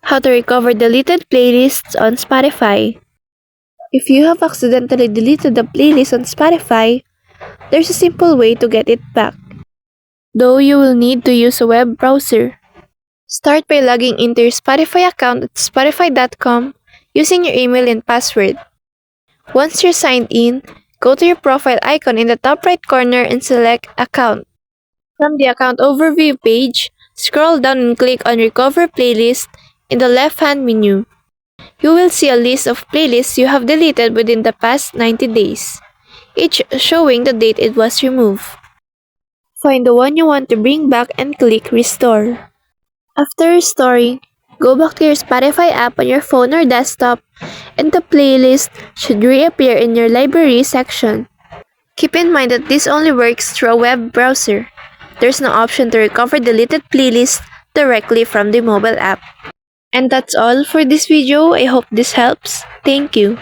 How to recover deleted playlists on Spotify. If you have accidentally deleted a playlist on Spotify, there's a simple way to get it back. Though you will need to use a web browser. Start by logging into your Spotify account at spotify.com using your email and password. Once you're signed in, go to your profile icon in the top right corner and select Account. From the Account Overview page, scroll down and click on Recover Playlist in the left-hand menu. You will see a list of playlists you have deleted within the past 90 days, each showing the date it was removed. Find the one you want to bring back and click Restore. After restoring, go back to your Spotify app on your phone or desktop, and the playlist should reappear in your library section. Keep in mind that this only works through a web browser. There's no option to recover deleted playlists directly from the mobile app. And that's all for this video. I hope this helps. Thank you.